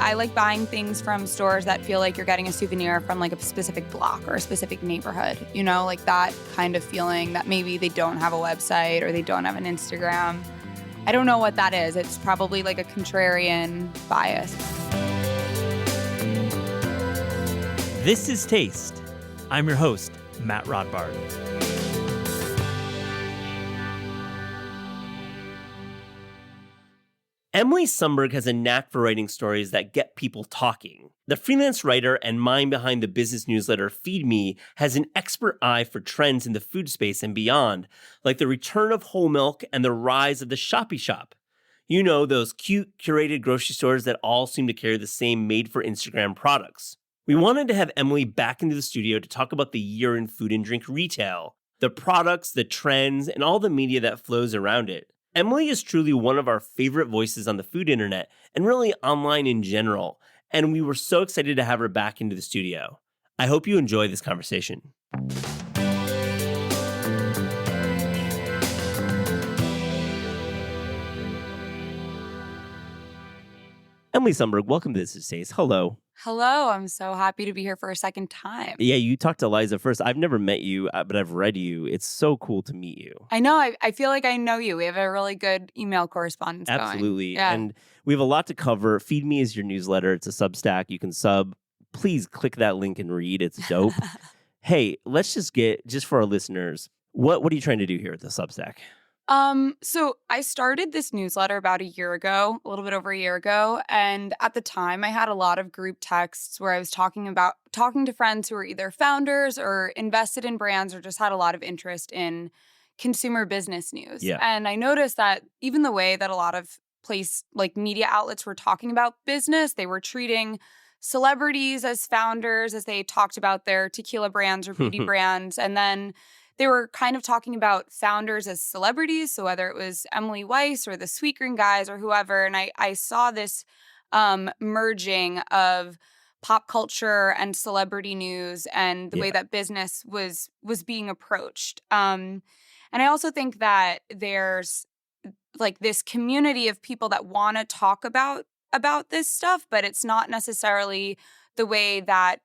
I like buying things from stores that feel like you're getting a souvenir from like a specific block or a specific neighborhood, you know, like that kind of feeling that maybe they don't have a website or they don't have an Instagram. I don't know what that is. It's probably like a contrarian bias. This is Taste. I'm your host, Matt Rodbard. Emily Sundberg has a knack for writing stories that get people talking. The freelance writer and mind behind the business newsletter Feed Me has an expert eye for trends in the food space and beyond, like the return of whole milk and the rise of the Shoppy Shop. You know, those cute, curated grocery stores that all seem to carry the same made-for-Instagram products. We wanted to have Emily back into the studio to talk about the year in food and drink retail, the products, the trends, and all the media that flows around it. Emily is truly one of our favorite voices on the food internet and really online in general, and we were so excited to have her back into the studio. I hope you enjoy this conversation. Emily Sundberg, welcome to This Is Taste. Hello. Hello, I'm so happy to be here for a second time. Yeah, you talked to Liza first. I've never met you, but I've read you. It's so cool to meet you. I know. I feel like I know you. We have a really good email correspondence going. Absolutely. Yeah. And we have a lot to cover. Feed Me is your newsletter. It's a Substack. You can sub. Please click that link and read. It's dope. Hey, let's just for our listeners, what are you trying to do here at the Substack? So I started this newsletter about a year ago, a little bit over a year ago. And at the time I had a lot of group texts where I was talking to friends who were either founders or invested in brands or just had a lot of interest in consumer business news. Yeah. And I noticed that even the way that a lot of media outlets were talking about business, they were treating celebrities as founders as they talked about their tequila brands or beauty brands. And then they were kind of talking about founders as celebrities, so whether it was Emily Weiss or the Sweetgreen guys or whoever, and I saw this merging of pop culture and celebrity news and the way that business was being approached. And I also think that there's like this community of people that want to talk about this stuff, but it's not necessarily the way that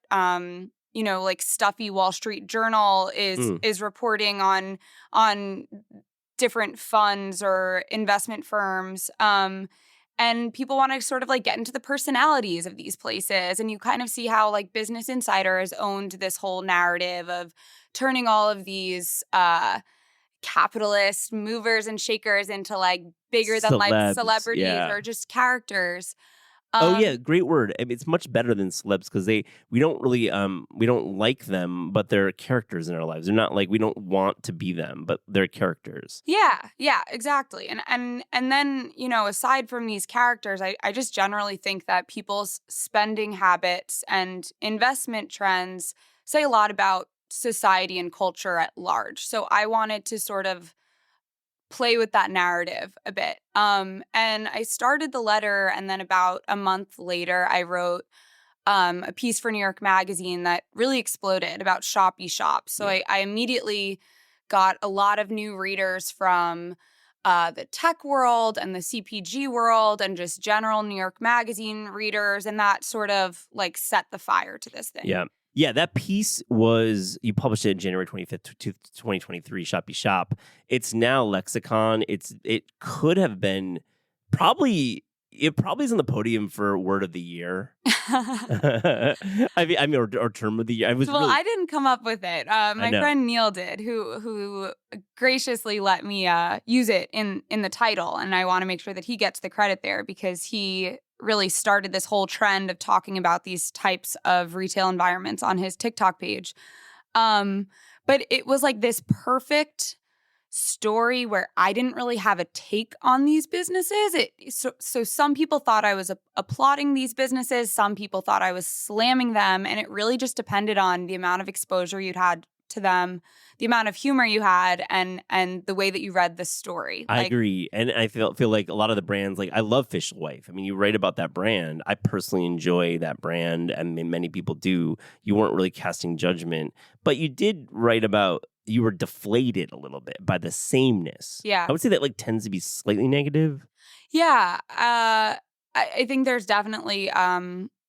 like stuffy Wall Street Journal is reporting on different funds or investment firms. And people want to sort of like get into the personalities of these places. And you kind of see how like Business Insider has owned this whole narrative of turning all of these capitalist movers and shakers into like bigger than life celebrities or just characters. Oh yeah, great word. I mean, it's much better than celebs because we don't really we don't like them, but they're characters in our lives. They're not like we don't want to be them, but they're characters. Yeah, exactly. And then, aside from these characters, I just generally think that people's spending habits and investment trends say a lot about society and culture at large. So I wanted to sort of play with that narrative a bit. And I started the letter, and then about a month later, I wrote a piece for New York Magazine that really exploded about Shoppy Shop. So I immediately got a lot of new readers from the tech world and the CPG world and just general New York Magazine readers, and that sort of like set the fire to this thing. Yeah, that piece you published it January 25th, 2023, Shoppy Shop. It's now Lexicon. It could have been it probably is on the podium for word of the year. I mean, or term of the year. I didn't come up with it. My friend Neil did, who graciously let me use it in the title. And I want to make sure that he gets the credit there because he really started this whole trend of talking about these types of retail environments on his TikTok page. But it was like this perfect story where I didn't really have a take on these businesses. So some people thought I was applauding these businesses. Some people thought I was slamming them. And it really just depended on the amount of exposure you'd had to them, the amount of humor you had, and the way that you read the story. I agree. And I feel like a lot of the brands, like I love Fish Wife. I mean, you write about that brand. I personally enjoy that brand, and many people do. You weren't really casting judgment, but you did write about you were deflated a little bit by the sameness. Yeah. I would say that like tends to be slightly negative. Yeah. I think there's definitely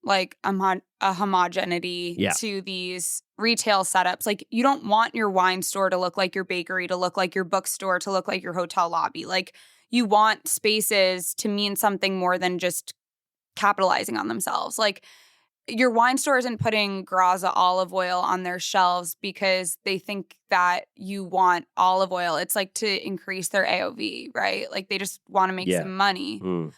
like a homogeneity Yeah. to these retail setups. Like you don't want your wine store to look like your bakery, to look like your bookstore, to look like your hotel lobby. Like you want spaces to mean something more than just capitalizing on themselves. Like your wine store isn't putting Graza olive oil on their shelves because they think that you want olive oil. It's like to increase their AOV, right? Like they just want to make Yeah. some money. Mm.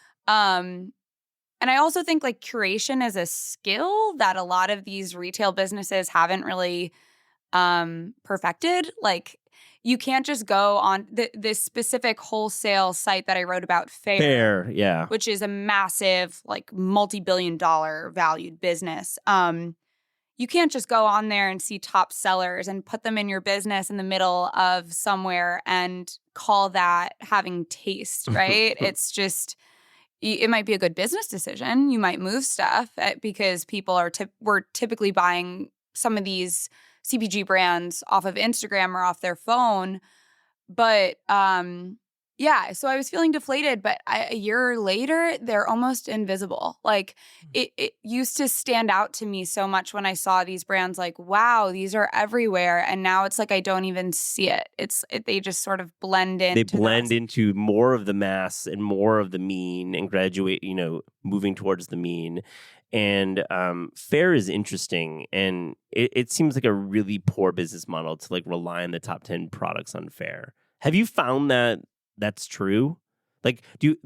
And I also think like curation is a skill that a lot of these retail businesses haven't really perfected. Like you can't just go on this specific wholesale site that I wrote about, Fair, yeah. which is a massive, like multi-billion-dollar valued business. You can't just go on there and see top sellers and put them in your business in the middle of somewhere and call that having taste, right? It's just, it might be a good business decision. You might move stuff because people are we're typically buying some of these CPG brands off of Instagram or off their phone. But yeah, so I was feeling deflated, but a year later, they're almost invisible. Like it used to stand out to me so much when I saw these brands like, wow, these are everywhere. And now it's like I don't even see it. They just sort of blend in. They blend into more of the mass and more of the mean and graduate, moving towards the mean. And Fair is interesting, and it seems like a really poor business model to like rely on the top 10 products on Fair. Have you found that that's true? Like, do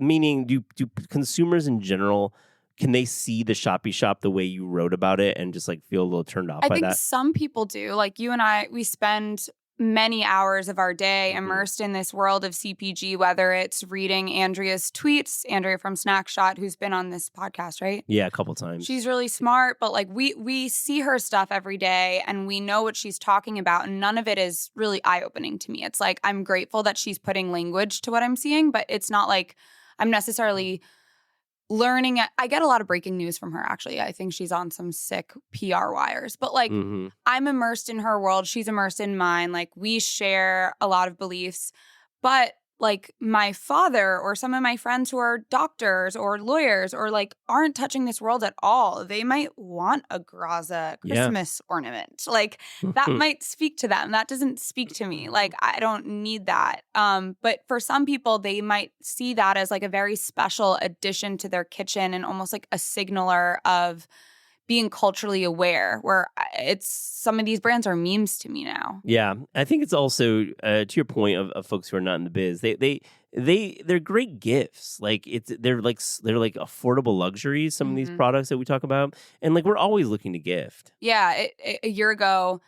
consumers in general, can they see the Shopee shop the way you wrote about it and just like feel a little turned off by that? I think some people do. Like you and I, we spend many hours of our day immersed in this world of CPG, whether it's reading Andrea's tweets, Andrea from Snackshot, who's been on this podcast, right? Yeah, a couple times. She's really smart, but like we see her stuff every day and we know what she's talking about, and none of it is really eye-opening to me. It's like I'm grateful that she's putting language to what I'm seeing, but it's not like I'm necessarily learning. I get a lot of breaking news from her, actually. I think she's on some sick PR wires. But like I'm immersed in her world. She's immersed in mine. Like we share a lot of beliefs. But like my father or some of my friends who are doctors or lawyers or like aren't touching this world at all, they might want a Graza Christmas ornament. Like that might speak to them. That doesn't speak to me. Like I don't need that. But for some people, they might see that as like a very special addition to their kitchen and almost like a signaler of being culturally aware, where some of these brands are memes to me now. Yeah, I think it's also to your point of folks who are not in the biz. They're great gifts. Like they're like affordable luxuries. Some of these products that we talk about, and like we're always looking to gift. Yeah, a year ago,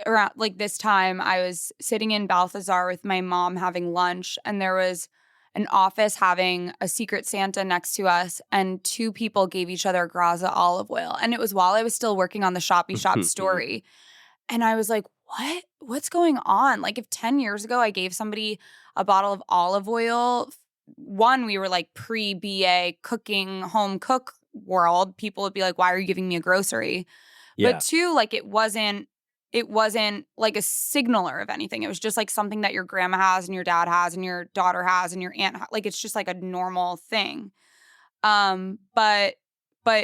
around like this time, I was sitting in Balthazar with my mom having lunch, and there was an office having a Secret Santa next to us, and two people gave each other Graza olive oil. And it was while I was still working on the Shopee Shop story. And I was like, what? What's going on? Like if 10 years ago I gave somebody a bottle of olive oil, one, we were like pre-BA cooking, home cook world. People would be like, why are you giving me a grocery? Yeah. But two, like it wasn't like a signaler of anything. It was just like something that your grandma has and your dad has and your daughter has and your aunt has. Like it's just like a normal thing. But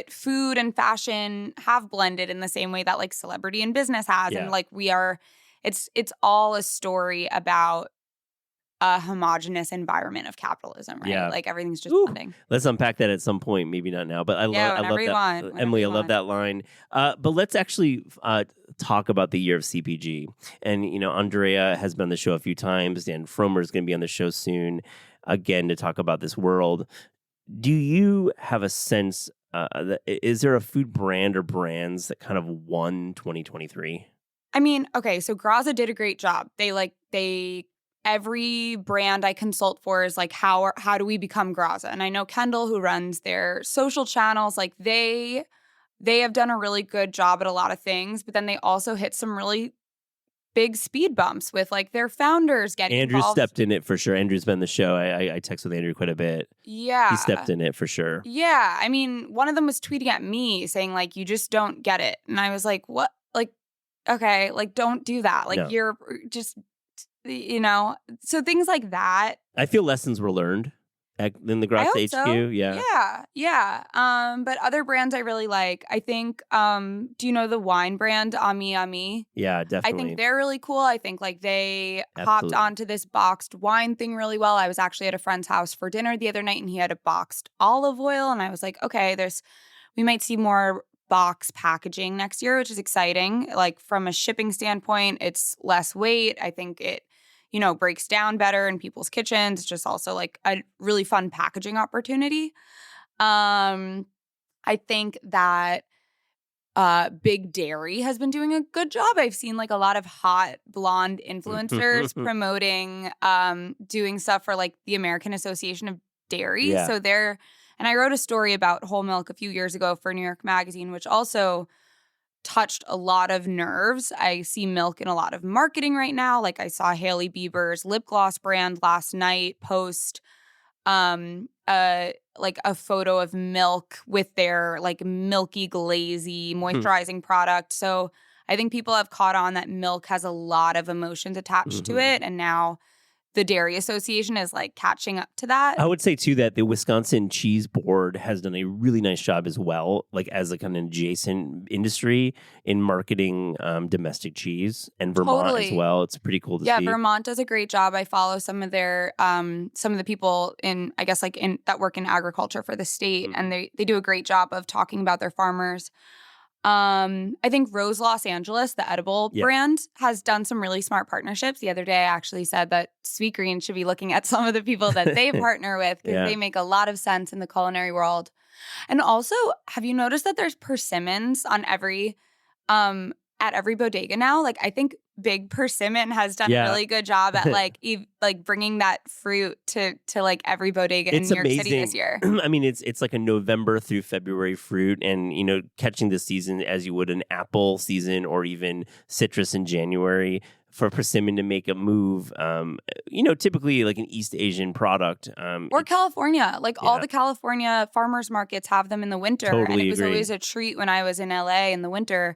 food and fashion have blended in the same way that like celebrity and business has. Yeah. And like it's all a story about a homogenous environment of capitalism, right? Yeah. Like everything's just blending. Let's unpack that at some point, maybe not now, but I love that. Emily, I love that line. But let's actually talk about the year of CPG. And, Andrea has been on the show a few times. Dan Fromer is going to be on the show soon, again, to talk about this world. Do you have a sense, is there a food brand or brands that kind of won 2023? I mean, okay, so Graza did a great job. Every brand I consult for is like, how do we become Graza? And I know Kendall, who runs their social channels, like they have done a really good job at a lot of things, but then they also hit some really big speed bumps with like their founders getting Andrew involved. Stepped in it for sure. Andrew's been on the show. I text with Andrew quite a bit. Yeah. He stepped in it for sure. Yeah. I mean, one of them was tweeting at me saying like, you just don't get it. And I was like, what? Like, okay, like don't do that. Like you're just... so things like that. I feel lessons were learned. in the I Graz hope so. HQ? Yeah. Yeah. But other brands I really like. I think, do you know the wine brand Ami Ami? Yeah, I think definitely. they're really cool. I think like they hopped Absolutely. onto this boxed wine thing really well. I was actually at a friend's house for dinner the other night and he had a boxed olive oil. And I was like, okay, we might see more box packaging next year, which is exciting. Like from a shipping standpoint, it's less weight. I think it, breaks down better in people's kitchens. It's just also like a really fun packaging opportunity. Um, I think that Big Dairy has been doing a good job. I've seen like a lot of hot blonde influencers promoting doing stuff for like the American Association of Dairy. Yeah. So and I wrote a story about whole milk a few years ago for New York Magazine, which also touched a lot of nerves. I see milk in a lot of marketing right now. Like I saw Hailey Bieber's lip gloss brand last night post like a photo of milk with their like milky glazy moisturizing product. So I think people have caught on that milk has a lot of emotions attached to it, and now the Dairy Association is like catching up to that. I would say too that the Wisconsin Cheese Board has done a really nice job as well, like as like an adjacent industry in marketing domestic cheese, and Vermont as well. It's pretty cool to see. Yeah, Vermont does a great job. I follow some of their some of the people in, I guess, like in that work in agriculture for the state, and they do a great job of talking about their farmers. I think Rose Los Angeles, the edible brand, has done some really smart partnerships. The other day, I actually said that Sweetgreen should be looking at some of the people that they partner with because they make a lot of sense in the culinary world. And also, have you noticed that there's persimmons on at every bodega now? Like, I think Big Persimmon has done a really good job at like bringing that fruit to like every bodega in New York City this year. I mean, it's like a November through February fruit, and catching this season as you would an apple season or even citrus in January. For persimmon to make a move, typically like an East Asian product. Or California. Like all the California farmers markets have them in the winter. Totally and it was agree. Always a treat when I was in LA in the winter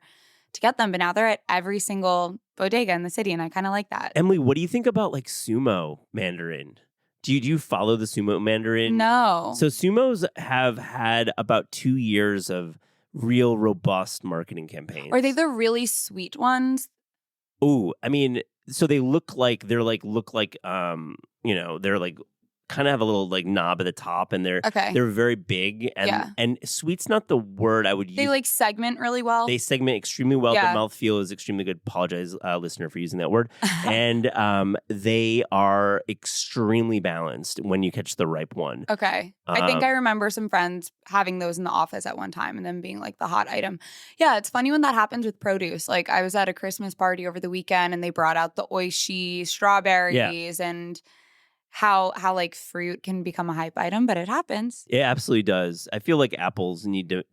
to get them. But now they're at every single bodega in the city, and I kind of like that. Emily, what do you think about like sumo mandarin? Do you follow the sumo mandarin? No. So sumos have had about 2 years of real robust marketing campaigns. Are they the really sweet ones? Oh, I mean, so they're like they're like kind of have a little like knob at the top, and they're very big, and sweet's not the word I would use. They like segment really well. They segment extremely well. The mouthfeel is extremely good. Apologize, listener, for using that word. And they are extremely balanced when you catch the ripe one. Okay. I think I remember some friends having those in the office at one time and them being like the hot item. Yeah, it's funny when that happens with produce. Like I was at a Christmas party over the weekend and they brought out the oishi strawberries and how like fruit can become a hype item, but it happens. It absolutely does. I feel like apples need to,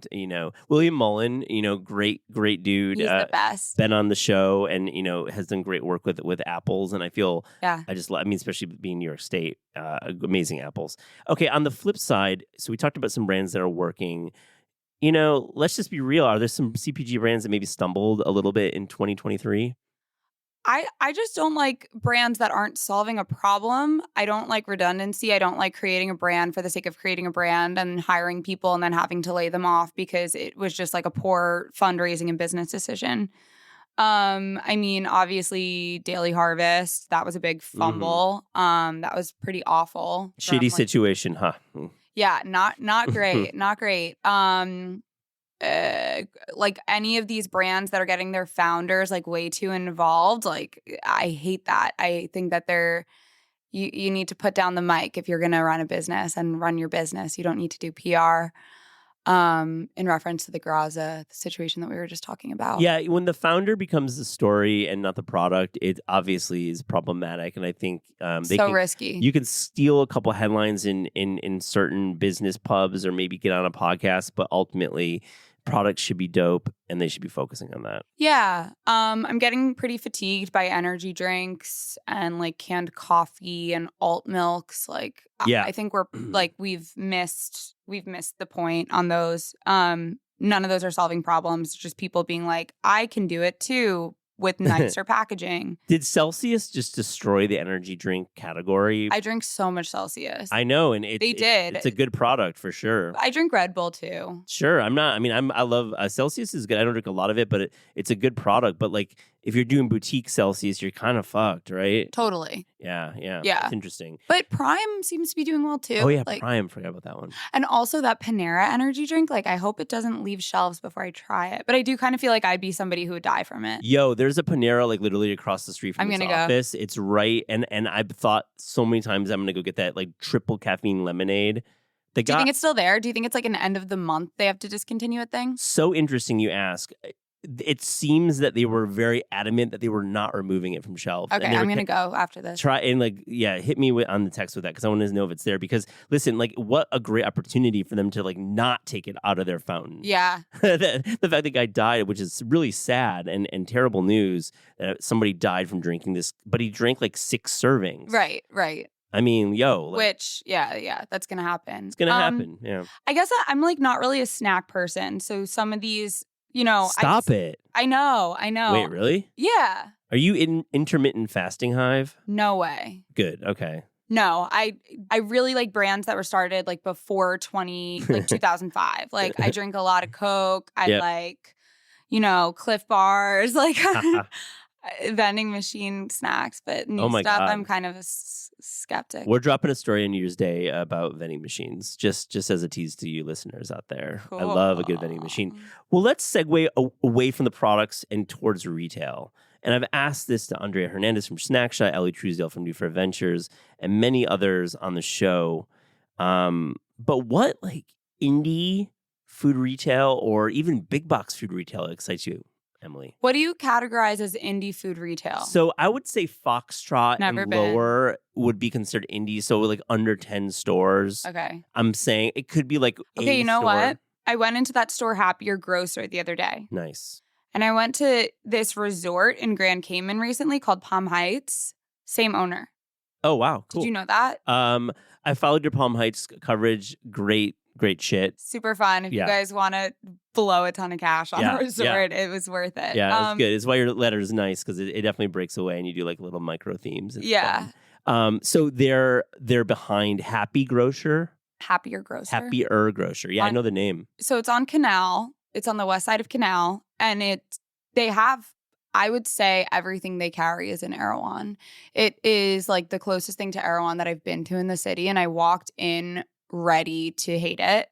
William Mullen, great dude. He's the best. Been on the show and, has done great work with apples. And I feel, especially being New York State, amazing apples. Okay, on the flip side, so we talked about some brands that are working. Let's just be real. Are there some CPG brands that maybe stumbled a little bit in 2023? I just don't like brands that aren't solving a problem. I don't like redundancy. I don't like creating a brand for the sake of creating a brand and hiring people and then having to lay them off because it was just like a poor fundraising and business decision. I mean, obviously, Daily Harvest, that was a big fumble. That was pretty awful. Shitty situation, huh? Yeah, not great. Not great. Like any of these brands that are getting their founders like way too involved, like I hate that. I think that you need to put down the mic if you're going to run a business and run your business. You don't need to do PR. In reference to the Graza situation that we were just talking about. Yeah, when the founder becomes the story and not the product, it obviously is problematic. And I think risky. You can steal a couple headlines in certain business pubs or maybe get on a podcast, but ultimately products should be dope and they should be focusing on that. Yeah. I'm getting pretty fatigued by energy drinks and like canned coffee and alt milks. Like I think we're like we've missed the point on those. None of those are solving problems. Just people being like, I can do it too, with nicer packaging. Did Celsius just destroy the energy drink category? I drink so much Celsius. I know, and They did. It's a good product for sure. I drink Red Bull too. Sure, I love Celsius is good. I don't drink a lot of it, but it's a good product. But like, if you're doing boutique Celsius, you're kind of fucked, right? Totally. Yeah. Yeah. It's interesting. But Prime seems to be doing well too. Oh yeah, Prime. Forgot about that one. And also that Panera energy drink. Like, I hope it doesn't leave shelves before I try it. But I do kind of feel like I'd be somebody who would die from it. Yo, there's a Panera like literally across the street from I'm this gonna go. office. It's right, and I've thought so many times I'm gonna go get that like triple caffeine lemonade. Do you think it's still there? Do you think it's like an end of the month they have to discontinue it thing? So interesting you ask. It seems that they were very adamant that they were not removing it from shelves. Okay, I'm going to go after this. Try and hit me on the text with that because I want to know if it's there. Because listen, like, what a great opportunity for them to like not take it out of their fountain. Yeah. the fact the guy died, which is really sad and terrible news that somebody died from drinking this, but he drank like 6 servings. Right. I mean, which, yeah, that's going to happen. It's going to happen, yeah. I guess I'm like not really a snack person. So some of these, Stop it. I know. Wait, really? Yeah. Are you in intermittent fasting, Hive? No way. Good, okay. No, I really like brands that were started like before 2005. Like I drink a lot of Coke. I like, Cliff Bars, like vending machine snacks, but new stuff, God. I'm kind of a skeptic. We're dropping a story on New Year's Day about vending machines, just as a tease to you listeners out there. Cool. I love a good vending machine. Well, let's segue away from the products and towards retail. And I've asked this to Andrea Hernandez from Snackshot, Ellie Truesdale from New Fair Ventures, and many others on the show. But what like indie food retail or even big box food retail excites you, Emily? What do you categorize as indie food retail? So I would say Foxtrot Never and been. lower would be considered indie. So like under 10 stores. Okay. I'm saying it could be like a Okay, you know store. what? I went into that store, Happier Grocer, the other day. Nice. And I went to this resort in Grand Cayman recently called Palm Heights. Same owner. Oh, wow. Cool. Did you know that? I followed your Palm Heights coverage. Great shit. Super fun. If you guys want to blow a ton of cash on a resort, it was worth it. Yeah, it's good. It's why your letter is nice because it definitely breaks away and you do like little micro themes. It's fun. So they're behind Happier Grocer. Happier Grocer. Happier Grocer. Yeah, I know the name. So it's on Canal. It's on the west side of Canal. And they have, I would say, everything they carry is in Erewhon. It is like the closest thing to Erewhon that I've been to in the city. And I walked in ready to hate it.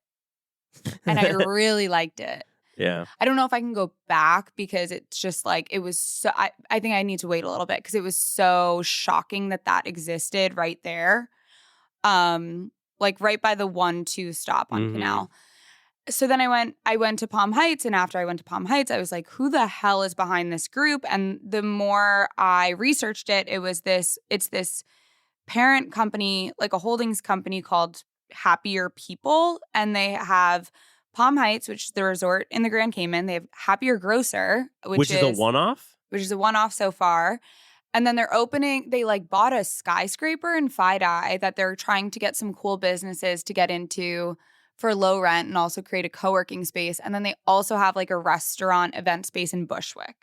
And I really liked it. Yeah. I don't know if I can go back because it's just like, it was so, I think I need to wait a little bit because it was so shocking that existed right there. Like right by the 1-2 stop on Canal. So then I went to Palm Heights, and after I went to Palm Heights, I was like, who the hell is behind this group? And the more I researched it, it's this parent company, like a holdings company called Happier People. And they have Palm Heights, which is the resort in the Grand Cayman. They have Happier Grocer, which is a one-off? Which is a one-off so far. And then they like bought a skyscraper in Fidei that they're trying to get some cool businesses to get into for low rent and also create a co-working space. And then they also have like a restaurant event space in Bushwick.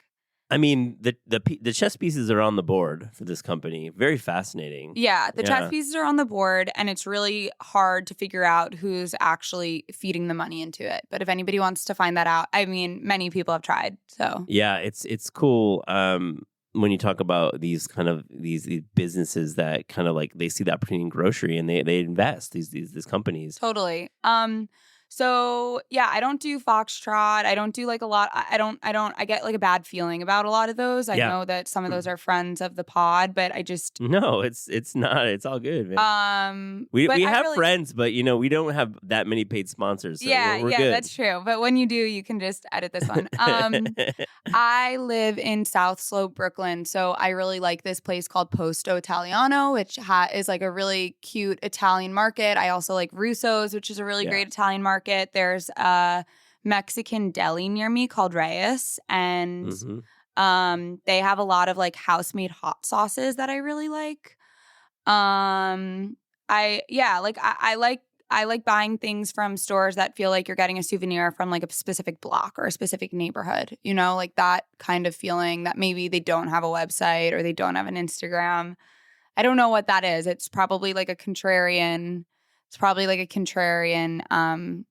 I mean, the chess pieces are on the board for this company. Very fascinating. Yeah, the chess pieces are on the board, and it's really hard to figure out who's actually feeding the money into it. But if anybody wants to find that out, I mean, many people have tried. So yeah, it's cool. When you talk about these kind of these businesses that kind of like they see the opportunity in grocery and they invest these companies. Totally. So yeah, I don't do Foxtrot. I don't do like a lot. I get like a bad feeling about a lot of those. I know that some of those are friends of the pod, but I just no, it's not. It's all good, man. We have friends, but we don't have that many paid sponsors. So we're good. That's true. But when you do, you can just edit this one. I live in South Slope, Brooklyn, so I really like this place called Posto Italiano, which is like a really cute Italian market. I also like Russo's, which is a really great Italian market. There's a Mexican deli near me called Reyes, and they have a lot of like house-made hot sauces that I really like. I I like buying things from stores that feel like you're getting a souvenir from like a specific block or a specific neighborhood, you know, like that kind of feeling that maybe they don't have a website or they don't have an Instagram. I don't know what that is. It's probably like a contrarian. It's probably like a contrarian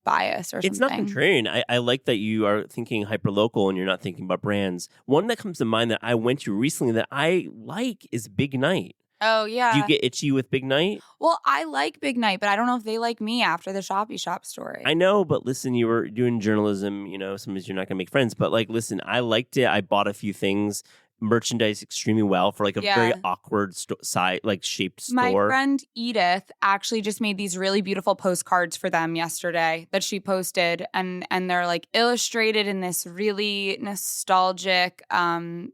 bias or It's not something. contrarian. I like that you are thinking hyperlocal and you're not thinking about brands. One that comes to mind that I went to recently that I like is Big Night. Oh, Do you yeah. get itchy with Big Night? Well, I like Big Night, but I don't know if they like me after the Shoppy Shop story. I know, but listen, you were doing journalism, you know, sometimes you're not going to make friends. But like, listen, I liked it. I bought a few things, merchandise extremely well for like a very awkward shaped store. My friend Edith actually just made these really beautiful postcards for them yesterday that she posted, and they're like illustrated in this really nostalgic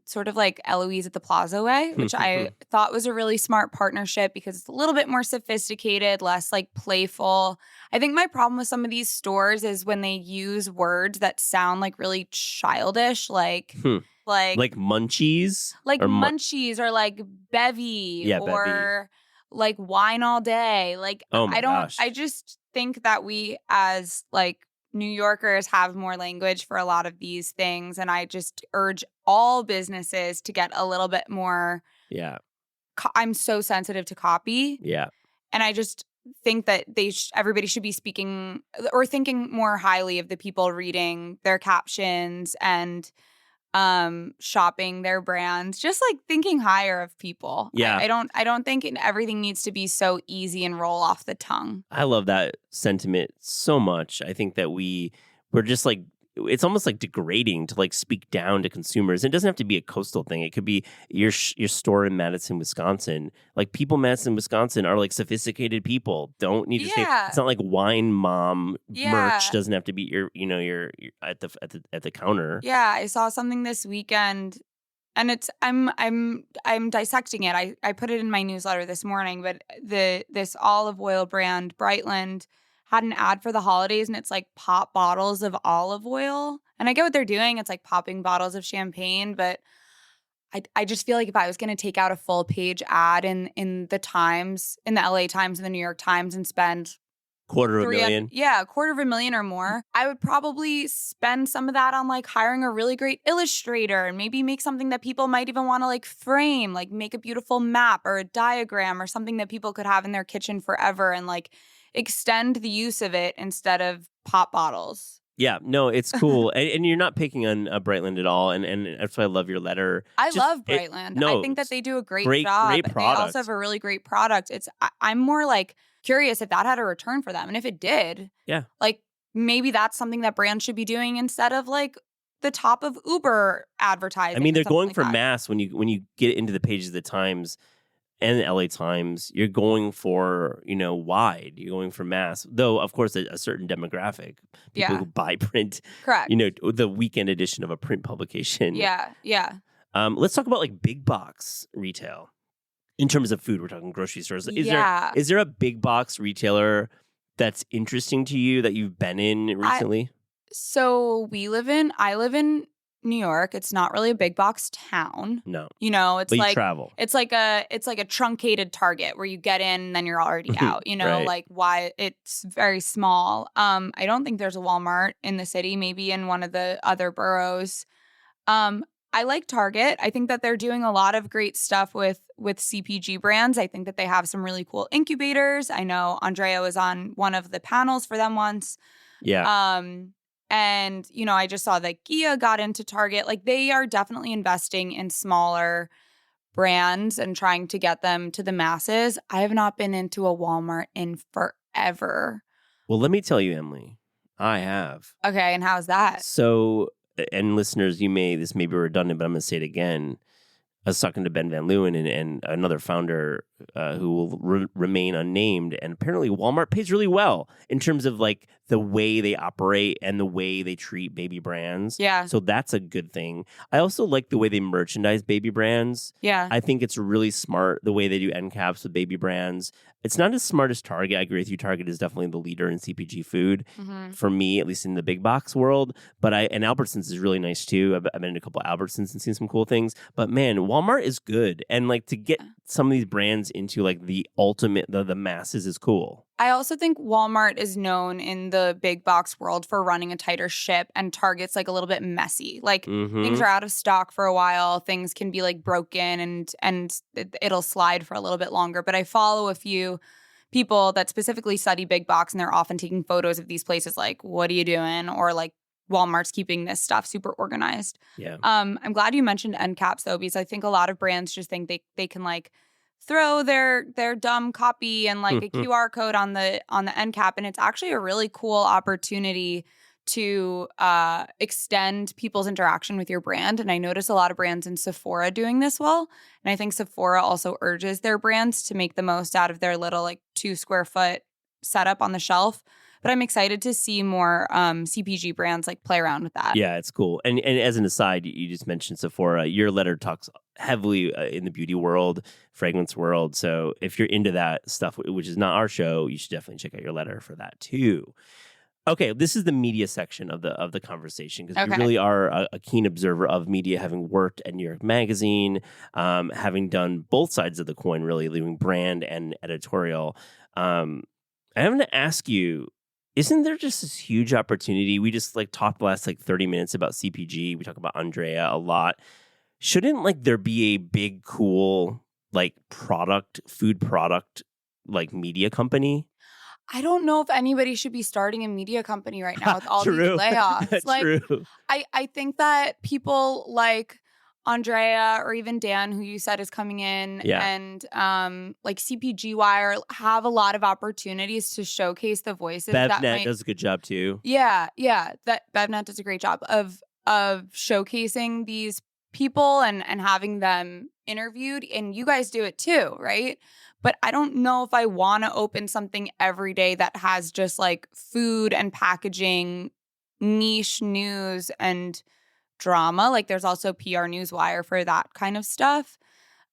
sort of like Eloise at the Plaza way, which I thought was a really smart partnership because it's a little bit more sophisticated, less like playful. I think my problem with some of these stores is when they use words that sound like really childish, like munchies, like munchies or like bevy or like wine all day. Like, oh my gosh. I just think that we as like New Yorkers have more language for a lot of these things. And I just urge all businesses to get a little bit more. Yeah. I'm so sensitive to copy. Yeah. And I just think that everybody should be speaking or thinking more highly of the people reading their captions and shopping their brands, just like thinking higher of people. Yeah. I don't think everything needs to be so easy and roll off the tongue. I love that sentiment so much. I think that we're just like, it's almost like degrading to like speak down to consumers. It doesn't have to be a coastal thing. It could be your store in Madison, Wisconsin. Like people in Madison, Wisconsin are like sophisticated people. Don't need to say it's not like wine mom merch doesn't have to be your at the counter. Yeah, I saw something this weekend and it's I'm dissecting it. I put it in my newsletter this morning, but this olive oil brand Brightland had an ad for the holidays, and it's like pop bottles of olive oil. And I get what they're doing. It's like popping bottles of champagne, but I just feel like if I was going to take out a full page ad in the Times, in the LA Times and the New York Times and spend $250,000. Yeah, $250,000 or more. I would probably spend some of that on like hiring a really great illustrator and maybe make something that people might even want to like frame, like make a beautiful map or a diagram or something that people could have in their kitchen forever and like extend the use of it instead of pop bottles. Yeah, no, it's cool. and you're not picking on Brightland at all. And that's why I love your letter. I love Brightland. I think that they do a great job. Great product. They also have a really great product. I'm more like curious if that had a return for them. And if it did, like maybe that's something that brands should be doing instead of like the top of Uber advertising. I mean, they're going for mass when you get into the pages of the Times and the LA Times. You're going for, wide. You're going for mass. Though, of course, a certain demographic. People who buy print. Correct. The weekend edition of a print publication. Yeah, yeah. Let's talk about like big box retail. In terms of food, we're talking grocery stores. Is there a big box retailer that's interesting to you that you've been in recently? I live in New York. It's not really a big box town. No. It's but like you travel. It's like a truncated Target where you get in and then you're already out. Right. Like why it's very small. I don't think there's a Walmart in the city, maybe in one of the other boroughs. I like Target. I think that they're doing a lot of great stuff with CPG brands. I think that they have some really cool incubators. I know Andrea was on one of the panels for them once. Yeah. And, I just saw that Gia got into Target. Like, they are definitely investing in smaller brands and trying to get them to the masses. I have not been into a Walmart in forever. Well, let me tell you, Emily, I have. Okay, and how's that? So, and listeners, this may be redundant, but I'm going to say it again. I was talking to Ben Van Leeuwen and another founder who will remain unnamed. And apparently Walmart pays really well in terms of like the way they operate and the way they treat baby brands. Yeah. So that's a good thing. I also like the way they merchandise baby brands. Yeah. I think it's really smart the way they do end caps with baby brands. It's not as smart as Target. I agree with you. Target is definitely the leader in CPG food for me, at least in the big box world. But and Albertsons is really nice too. I've been in a couple of Albertsons and seen some cool things. But man, Walmart is good. And like to get some of these brands into like the ultimate, the masses is cool. I also think Walmart is known in the big box world for running a tighter ship, and Target's like a little bit messy. Like things Mm-hmm. are out of stock for a while, things can be like broken and it'll slide for a little bit longer. But I follow a few people that specifically study big box, and they're often taking photos of these places like, what are you doing? Or like, Walmart's keeping this stuff super organized. Yeah. I'm glad you mentioned end caps though, because I think a lot of brands just think they can like throw their dumb copy and like a QR code on the end cap, and it's actually a really cool opportunity to extend people's interaction with your brand. And I notice a lot of brands in Sephora doing this well, and I think Sephora also urges their brands to make the most out of their little like 2 square foot setup on the shelf. But I'm excited to see more CPG brands like play around with that. Yeah, it's cool. And as an aside, you just mentioned Sephora. Your letter talks heavily in the beauty world, fragrance world. So if you're into that stuff, which is not our show, you should definitely check out your letter for that too. Okay, this is the media section of the conversation, because you really are a keen observer of media, having worked at New York Magazine, having done both sides of the coin, really, leaving brand and editorial. I'm going to ask you, isn't there just this huge opportunity? We just like talked the last like 30 minutes about CPG. We talk about Andrea a lot. Shouldn't like there be a big, cool like food product, like media company? I don't know if anybody should be starting a media company right now with all these layoffs. Like, True. I think that people like Andrea or even Dan, who you said is coming in, and like CPG Wire have a lot of opportunities to showcase the voices. BevNet does a good job too. Yeah. That BevNet does a great job of showcasing these people and having them interviewed, and you guys do it too, right? But I don't know if I want to open something every day that has just like food and packaging, niche news and drama. Like there's also PR Newswire for that kind of stuff.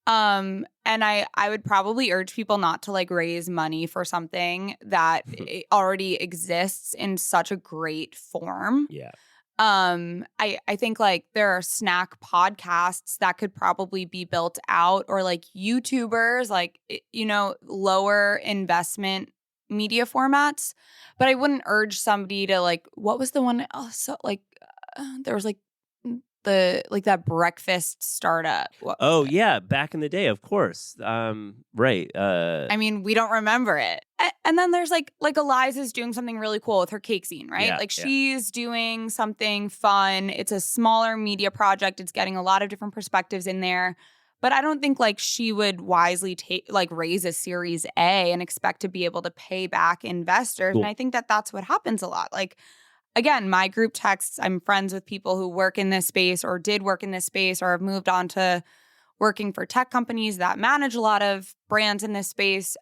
And I would probably urge people not to like raise money for something that already exists in such a great form. Yeah. I think like there are snack podcasts that could probably be built out, or like YouTubers, like, you know, lower investment media formats. But I wouldn't urge somebody to like, what was the one? Oh, so like there was like that breakfast startup. Yeah, back in the day, of course. Right. I mean, we don't remember it. And then there's like Eliza's doing something really cool with her cake scene, right? Yeah, she's doing something fun. It's a smaller media project. It's getting a lot of different perspectives in there. But I don't think like she would wisely raise a Series A and expect to be able to pay back investors. Cool. And I think that that's what happens a lot. Like, again, my group texts, I'm friends with people who work in this space or did work in this space or have moved on to working for tech companies that manage a lot of brands in this space.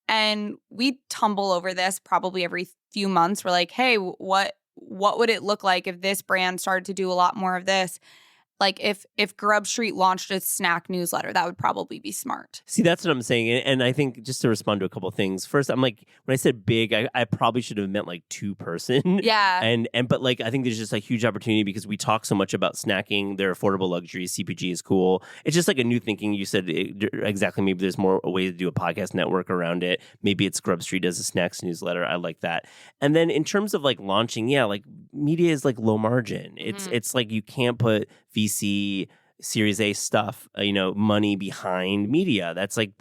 And we tumble over this probably every few months. We're like, hey, what would it look like if this brand started to do a lot more of this? Like if Grub Street launched a snack newsletter, that would probably be smart. See, that's what I'm saying. And I think just to respond to a couple of things. First, I'm like, when I said big, I probably should have meant like 2-person. Yeah. But like, I think there's just a huge opportunity because we talk so much about snacking. They're affordable luxuries. CPG is cool. It's just like a new thinking. You said exactly. Maybe there's more a way to do a podcast network around it. Maybe it's Grub Street does a snacks newsletter. I like that. And then in terms of like launching, like media is like low margin. It's like you can't put VC Series A stuff, money behind media. That's like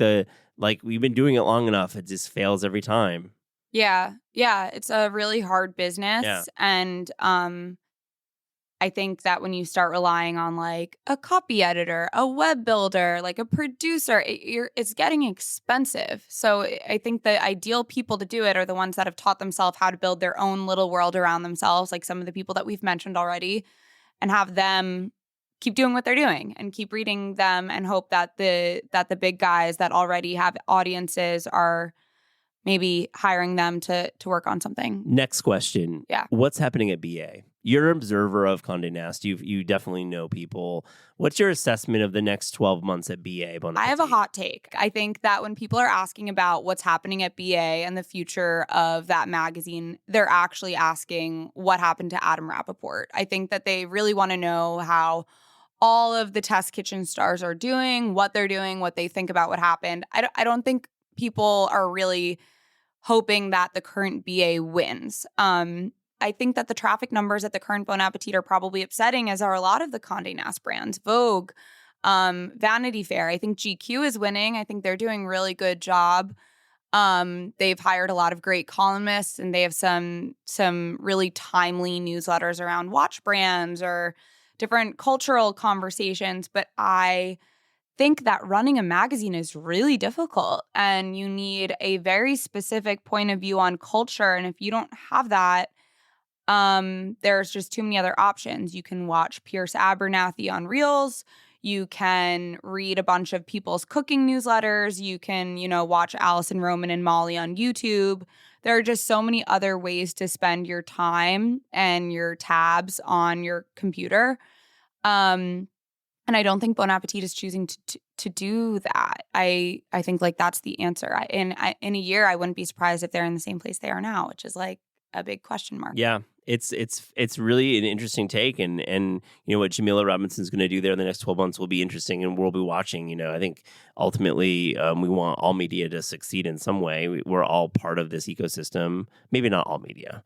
we've been doing it long enough. It just fails every time. Yeah. It's a really hard business. Yeah. And I think that when you start relying on like a copy editor, a web builder, like a producer, it's getting expensive. So I think the ideal people to do it are the ones that have taught themselves how to build their own little world around themselves, like some of the people that we've mentioned already, and have them keep doing what they're doing and keep reading them and hope that the big guys that already have audiences are maybe hiring them to work on something. Next question. Yeah. What's happening at BA? You're an observer of Condé Nast. You definitely know people. What's your assessment of the next 12 months at BA? I have a hot take. I think that when people are asking about what's happening at BA and the future of that magazine, they're actually asking what happened to Adam Rappaport. I think that they really want to know how all of the test kitchen stars are doing, what they're doing, what they think about what happened. I don't think people are really hoping that the current BA wins. I think that the traffic numbers at the current Bon Appetit are probably upsetting, as are a lot of the Condé Nast brands. Vogue, Vanity Fair. I think GQ is winning. I think they're doing a really good job. They've hired a lot of great columnists, and they have some really timely newsletters around watch brands or different cultural conversations. But I think that running a magazine is really difficult, and you need a very specific point of view on culture. And if you don't have that, there's just too many other options. You can watch Pierce Abernathy on Reels. You can read a bunch of people's cooking newsletters. You can, watch Allison Roman and Molly on YouTube. There are just so many other ways to spend your time and your tabs on your computer. And I don't think Bon Appetit is choosing to do that. I think like that's the answer. In a year, I wouldn't be surprised if they're in the same place they are now, which is like a big question mark. Yeah. It's really an interesting take, and what Jamila Robinson's going to do there in the next 12 months will be interesting, and we'll be watching. I think ultimately we want all media to succeed in some way. We're all part of this ecosystem. Maybe not all media,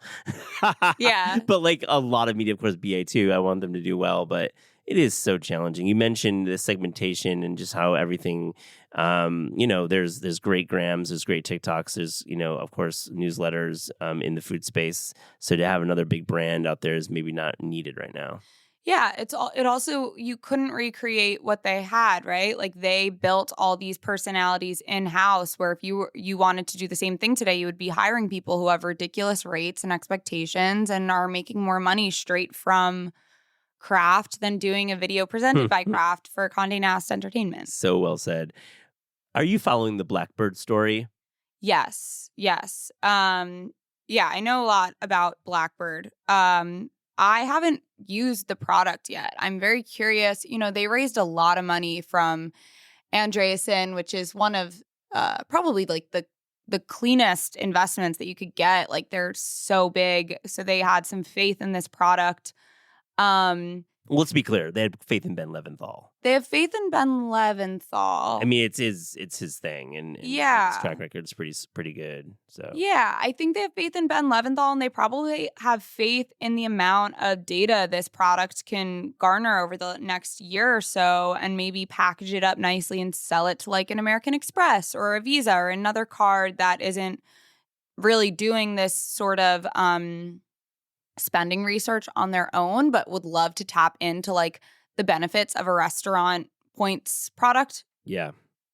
Yeah, but like a lot of media, of course, BA too. I want them to do well, but it is so challenging. You mentioned the segmentation and just how everything, there's great grams, there's great TikToks, there's, of course, newsletters in the food space. So to have another big brand out there is maybe not needed right now. Yeah, it also, you couldn't recreate what they had, right? Like they built all these personalities in-house, where if you wanted to do the same thing today, you would be hiring people who have ridiculous rates and expectations and are making more money straight from Kraft than doing a video presented by Kraft for Condé Nast Entertainment. So well said. Are you following the Blackbird story? Yes. Yeah, I know a lot about Blackbird. I haven't used the product yet. I'm very curious. They raised a lot of money from Andreessen, which is one of probably like the cleanest investments that you could get. Like they're so big. So they had some faith in this product. Let's be clear. They had faith in Ben Leventhal. They have faith in Ben Leventhal. I mean, it's his thing, and yeah, his track record is pretty good. So yeah, I think they have faith in Ben Leventhal, and they probably have faith in the amount of data this product can garner over the next year or so, and maybe package it up nicely and sell it to like an American Express or a Visa or another card that isn't really doing this sort of spending research on their own, but would love to tap into like the benefits of a restaurant points product. Yeah.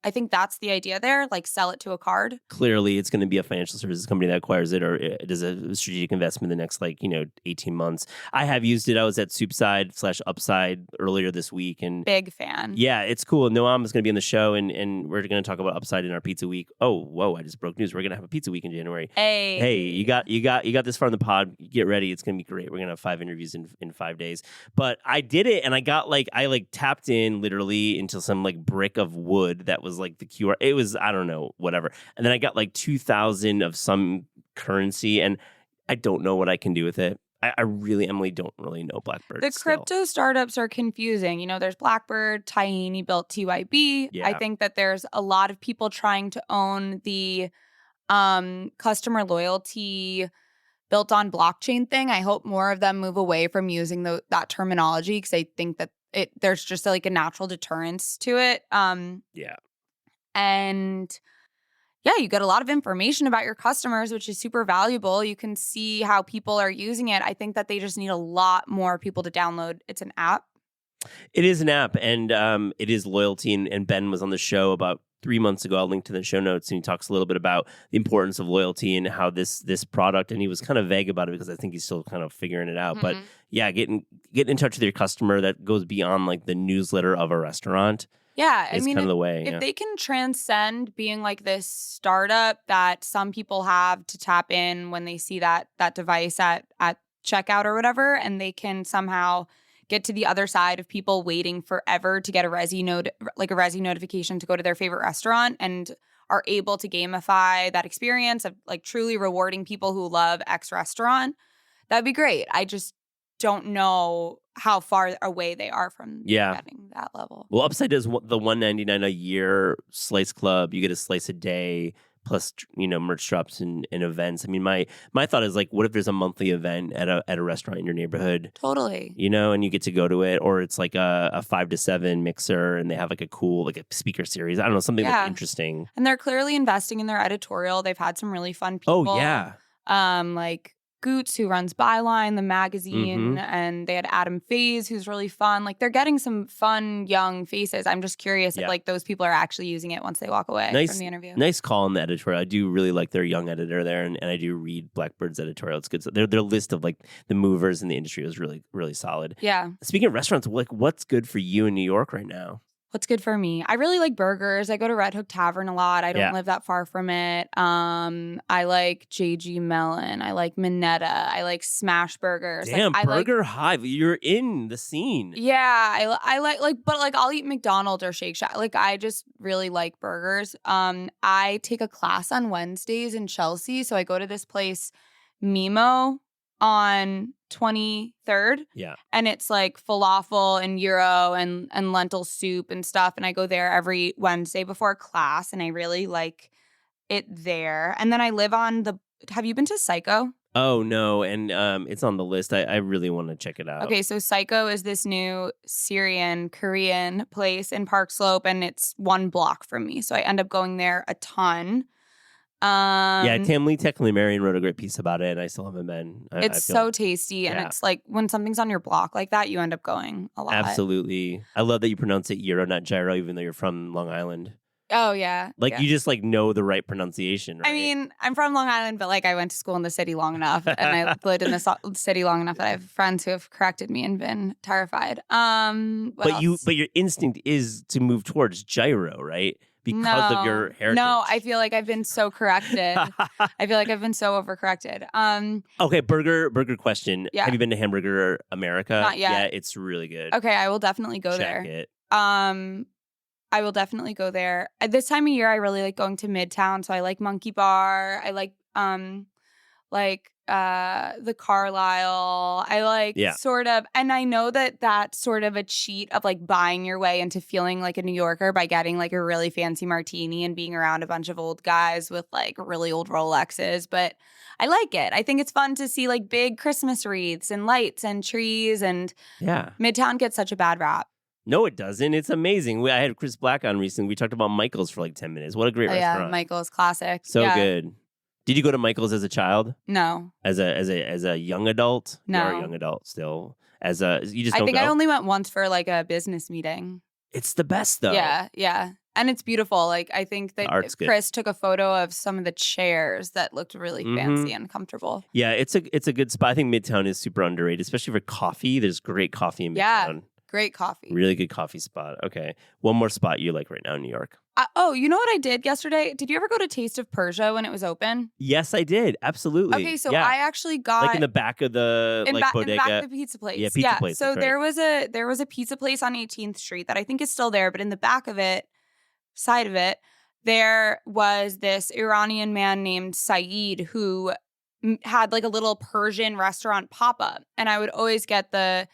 I think that's the idea there, like sell it to a card. Clearly, it's going to be a financial services company that acquires it, or it does a strategic investment in the next 18 months. I have used it. I was at Soupside/Upside earlier this week, and big fan. Yeah, it's cool. Noam is going to be on the show, and we're going to talk about Upside in our Pizza Week. Oh, whoa! I just broke news. We're going to have a Pizza Week in January. Hey, you got this far in the pod. Get ready. It's going to be great. We're going to have 5 interviews in 5 days. But I did it, and I got I tapped in literally into some brick of wood that was the QR. It was, I don't know, whatever. And then I got 2,000 of some currency, and I don't know what I can do with it. I really, Emily, don't really know Blackbird. The crypto startups are confusing. There's Blackbird, Tahini built TYB. Yeah. I think that there's a lot of people trying to own the customer loyalty built on blockchain thing. I hope more of them move away from using that terminology, because I think that there's just a natural deterrence to it. Yeah. And yeah, you get a lot of information about your customers, which is super valuable. You can see how people are using it. I think that they just need a lot more people to download. It's an app. It is an app, and it is loyalty. And Ben was on the show about 3 months ago. I'll link to the show notes, and he talks a little bit about the importance of loyalty and how this product, and he was kind of vague about it because I think he's still kind of figuring it out. But yeah, get in touch with your customer. That goes beyond the newsletter of a restaurant. Yeah, I mean, kind of the way. If they can transcend being this startup that some people have to tap in when they see that device at checkout or whatever, and they can somehow get to the other side of people waiting forever to get a Resi notification to go to their favorite restaurant, and are able to gamify that experience of truly rewarding people who love X restaurant, that'd be great. I just don't know how far away they are from Yeah. getting that level. Well, Upside does the $1.99 a year slice club. You get a slice a day plus, merch drops and events. I mean, my thought is like, what if there's a monthly event at a restaurant in your neighborhood? Totally. And you get to go to it, or it's like a 5 to 7 mixer, and they have like a cool like a speaker series. I don't know, something like interesting. And they're clearly investing in their editorial. They've had some really fun people. Oh yeah. Like Goots, who runs Byline, the magazine, and they had Adam Faze, who's really fun. Like they're getting some fun young faces. I'm just curious if like those people are actually using it once they walk away from the interview. Nice call on the editorial. I do really like their young editor there, and I do read Blackbird's editorial. It's good. So their list of like the movers in the industry was really, really solid. Yeah. Speaking of restaurants, like what's good for you in New York right now? What's good for me? I really like burgers. I go to Red Hook Tavern a lot. I don't live that far from it. I like JG Mellon. I like Minetta. I like Smash Burgers. Damn, Burger Hive. You're in the scene. Yeah, I like, but like I'll eat McDonald's or Shake Shack. Like I just really like burgers. I take a class on Wednesdays in Chelsea, so I go to this place, Mimo, on 23rd. Yeah. And it's like falafel and gyro and lentil soup and stuff. And I go there every Wednesday before class, and I really like it there. And then I live on have you been to Psycho? Oh, no. And it's on the list. I really want to check it out. Okay, so Psycho is this new Syrian, Korean place in Park Slope, and it's 1 block from me. So I end up going there a ton. Tamlee Technically Marion wrote a great piece about it, and I still haven't been. It's so tasty, and it's like when something's on your block like that, you end up going a lot. Absolutely. I love that you pronounce it gyro, not gyro, even though you're from Long Island. Oh, yeah. You just like know the right pronunciation, right? I mean, I'm from Long Island, but like I went to school in the city long enough, and I lived in the city long enough that I have friends who have corrected me and been terrified. But your instinct is to move towards gyro, right? Because of your heritage. No, I feel like I've been so corrected. I feel like I've been so overcorrected. Okay, burger question. Yeah. Have you been to Hamburger America? Not yet. Yeah, it's really good. Okay, I will definitely go Check there. it. I will definitely go there. At this time of year, I really like going to Midtown. So I like Monkey Bar. I like the Carlisle. I like sort of, and I know that that's sort of a cheat of like buying your way into feeling like a New Yorker by getting like a really fancy martini and being around a bunch of old guys with like really old Rolexes. But I like it. I think it's fun to see like big Christmas wreaths and lights and trees, and Midtown gets such a bad rap. No, it doesn't. It's amazing. I had Chris Black on recently. We talked about Michael's for like 10 minutes. What a great restaurant. Yeah, Michael's classic. So good. Did you go to Michael's as a child? No. As a young adult? No. You're a young adult still. You just don't I think go? I only went once for like a business meeting. It's the best though. Yeah. And it's beautiful. Like I think that Chris took a photo of some of the chairs that looked really fancy and comfortable. Yeah, it's a good spot. I think Midtown is super underrated, especially for coffee. There's great coffee in Midtown. Yeah, great coffee. Really good coffee spot. Okay. One more spot you like right now in New York. You know what I did yesterday? Did you ever go to Taste of Persia when it was open? Yes, I did. Absolutely. Okay, so I actually got like in the back of the bodega. In the back of the pizza place. Yeah, pizza place. So there was a pizza place on 18th Street that I think is still there, but in the back of it, side of it, there was this Iranian man named Saeed who had like a little Persian restaurant pop up, and I would always get the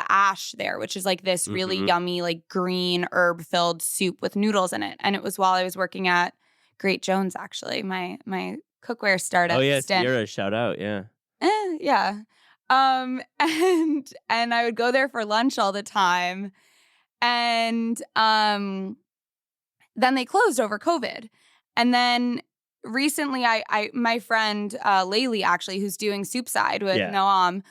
ash there, which is like this really yummy, like green herb-filled soup with noodles in it. And it was while I was working at Great Jones, actually, my cookware startup. Oh, yeah, stint. Sierra, shout out, yeah. Yeah. And I would go there for lunch all the time. And then they closed over COVID. And then recently, my friend Layli, actually, who's doing Soupside with Noam,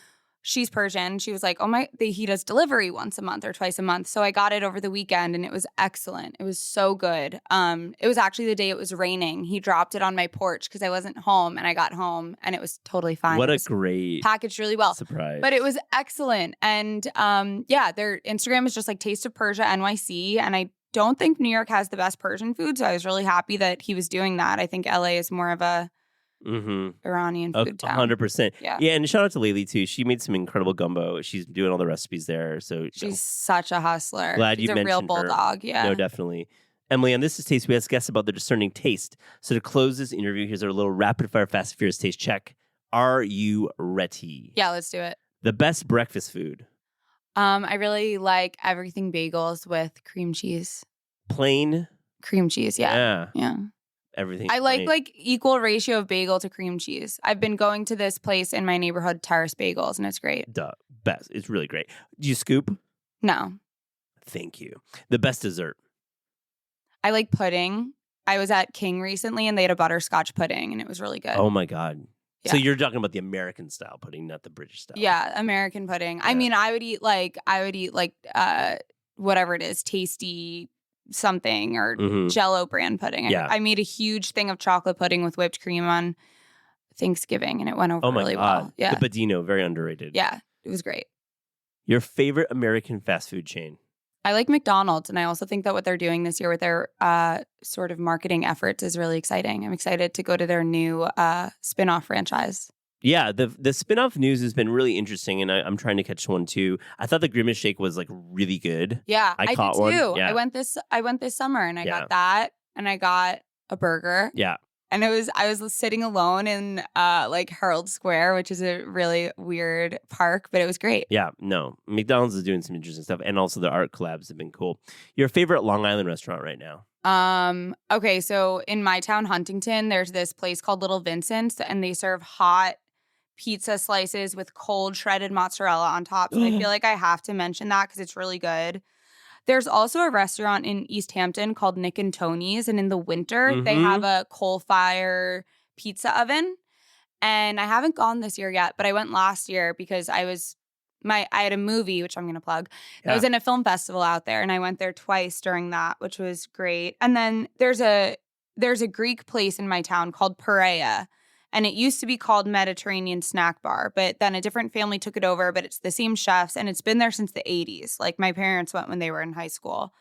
she's Persian. She was like, he does delivery once a month or twice a month. So I got it over the weekend, and it was excellent. It was so good. It was actually the day it was raining. He dropped it on my porch because I wasn't home, and I got home, and it was totally fine. What a great packaged really well. Surprise. But it was excellent. And their Instagram is just like Taste of Persia NYC. And I don't think New York has the best Persian food. So I was really happy that he was doing that. I think LA is more of a Iranian food town. 100%. Yeah, and shout out to Layli too. She made some incredible gumbo. She's doing all the recipes there. So she's such a hustler. Glad she's you a mentioned real bulldog. Her. Yeah, no, definitely. Emily, on This Is Taste, we ask guests about their discerning taste. So to close this interview, here's our little rapid fire Fast and Furious taste check. Are you ready? Yeah, let's do it. The best breakfast food. I really like everything bagels with cream cheese. Plain? Cream cheese, yeah. Yeah. Everything I plain. like equal ratio of bagel to cream cheese. I've been going to this place in my neighborhood, Terrace Bagels, and it's great. Duh. Best. It's really great. Do you scoop? No. Thank you. The best dessert. I like pudding. I was at King recently and they had a butterscotch pudding and it was really good. Oh my God. Yeah. So you're talking about the American style pudding, not the British style. Yeah, American pudding. Yeah. I mean, I would eat whatever it is, tasty something or Jello brand pudding. Yeah. I made a huge thing of chocolate pudding with whipped cream on Thanksgiving and it went over really well. Yeah. The Badino, very underrated. Yeah, it was great. Your favorite American fast food chain? I like McDonald's, and I also think that what they're doing this year with their sort of marketing efforts is really exciting. I'm excited to go to their new spin-off franchise. Yeah, the spin-off news has been really interesting, and I'm trying to catch one too. I thought the Grimace Shake was like really good. Yeah, I caught did too. one. Yeah. I went this summer, and I got that, and I got a burger. Yeah. And I was sitting alone in like Herald Square, which is a really weird park, but it was great. Yeah, no. McDonald's is doing some interesting stuff, and also the art collabs have been cool. Your favorite Long Island restaurant right now? Okay, so in my town, Huntington, there's this place called Little Vincent's, and they serve hot pizza slices with cold shredded mozzarella on top. So I feel like I have to mention that because it's really good. There's also a restaurant in East Hampton called Nick and Tony's, and in the winter, they have a coal fire pizza oven. And I haven't gone this year yet, but I went last year because I had a movie, which I'm going to plug. I was in a film festival out there, and I went there twice during that, which was great. And then there's a Greek place in my town called Pareia. And it used to be called Mediterranean Snack Bar, but then a different family took it over, but it's the same chefs, and it's been there since the 80s. Like, my parents went when they were in high school.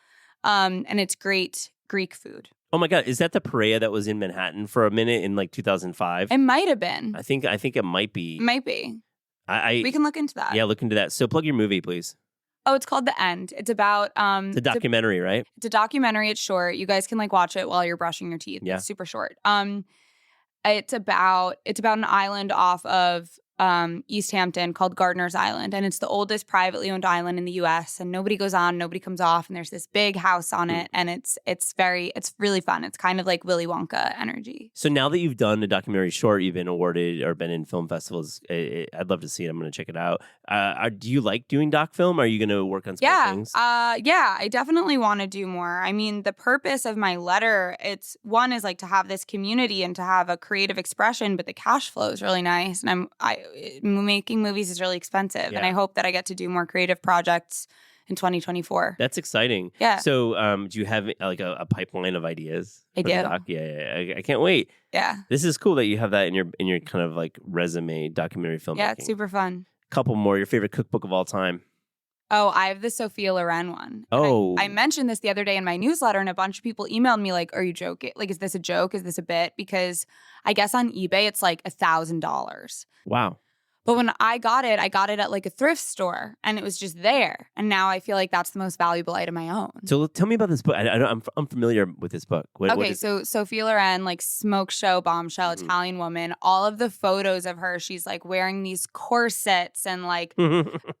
And it's great Greek food. Oh my God, is that the Pareia that was in Manhattan for a minute in like 2005? It might have been. I think it might be. Might be. We can look into that. Yeah, look into that. So plug your movie, please. Oh, it's called The End. It's about it's a documentary, right? It's a documentary. It's short. You guys can like watch it while you're brushing your teeth. Yeah. It's super short. It's about an island off of East Hampton called Gardiner's Island, and it's the oldest privately owned island in the U.S. And nobody goes on, nobody comes off, and there's this big house on it, and it's really fun. It's kind of like Willy Wonka energy. So now that you've done a documentary short, you've been awarded or been in film festivals. I'd love to see it. I'm going to check it out. Do you like doing doc film? Are you going to work on some more things? Yeah, I definitely want to do more. I mean, the purpose of my letter, it's one is like to have this community and to have a creative expression, but the cash flow is really nice, and making movies is really expensive, and I hope that I get to do more creative projects in 2024. That's exciting. Yeah. So, do you have like a pipeline of ideas? I do. Yeah. I can't wait. Yeah. This is cool that you have that in your kind of like resume documentary filmmaking. Yeah, it's super fun. Couple more. Your favorite cookbook of all time? Oh, I have the Sophia Loren one. Oh. I mentioned this the other day in my newsletter, and a bunch of people emailed me like, are you joking? Like, is this a joke? Is this a bit? Because I guess on eBay, it's like $1,000. Wow. But when I got it at like a thrift store, and it was just there. And now I feel like that's the most valuable item I own. So tell me about this book. I'm familiar with this book. So Sophia Loren, like smoke show, bombshell, Italian woman, all of the photos of her, she's like wearing these corsets and like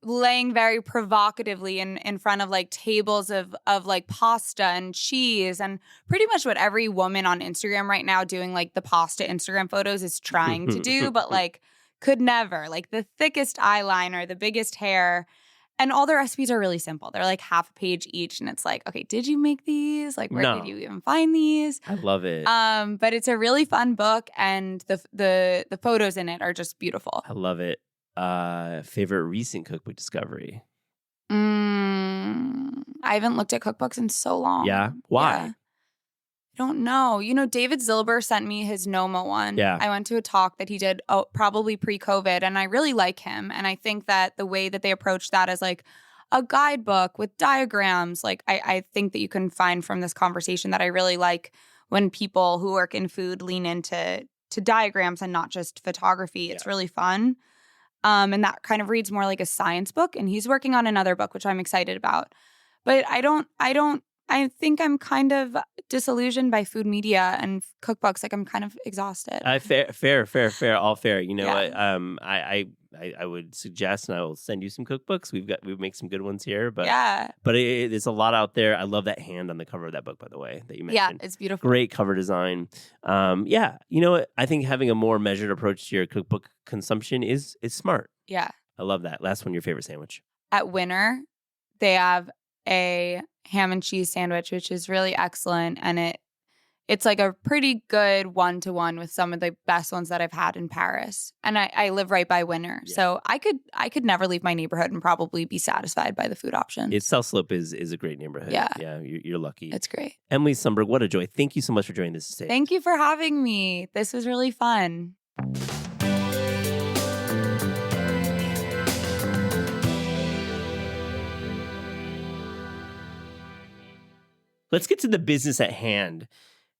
laying very provocatively in front of like tables of like pasta and cheese, and pretty much what every woman on Instagram right now doing like the pasta Instagram photos is trying to do, but like could never. Like the thickest eyeliner, the biggest hair. And all the recipes are really simple. They're like half a page each. And it's like, okay, did you make these? Like, where did you even find these? I love it. But it's a really fun book, and the photos in it are just beautiful. I love it. Favorite recent cookbook discovery? I haven't looked at cookbooks in so long. Yeah? Why? Yeah. I don't know. You know, David Zilber sent me his Noma one. Yeah. I went to a talk that he did probably pre-COVID, and I really like him. And I think that the way that they approach that as like a guidebook with diagrams, like I think that you can find from this conversation that I really like when people who work in food lean into diagrams and not just photography. It's really fun. And that kind of reads more like a science book. And he's working on another book, which I'm excited about. But I I think I'm kind of disillusioned by food media and cookbooks. Like I'm kind of exhausted. Fair, all fair. You know, Yeah. I would suggest, and I will send you some cookbooks. We make some good ones here, but Yeah. there's a lot out there. I love that hand on the cover of that book, by the way, that you Yeah, mentioned. it's beautiful. Great cover design. Yeah, you know what? I think having a more measured approach to your cookbook consumption is smart. Yeah. I love that. Last one, your favorite sandwich. At Winner, they have a ham and cheese sandwich, which is really excellent. And it's like a pretty good one-to-one with some of the best ones that I've had in Paris. And I live right by Winner. Yeah. So I could never leave my neighborhood and probably be satisfied by the food options. South Slope is a great neighborhood. Yeah. Yeah, you're lucky. It's great. Emily Sundberg, what a joy. Thank you so much for joining this today. Thank you for having me. This was really fun. Let's get to the business at hand.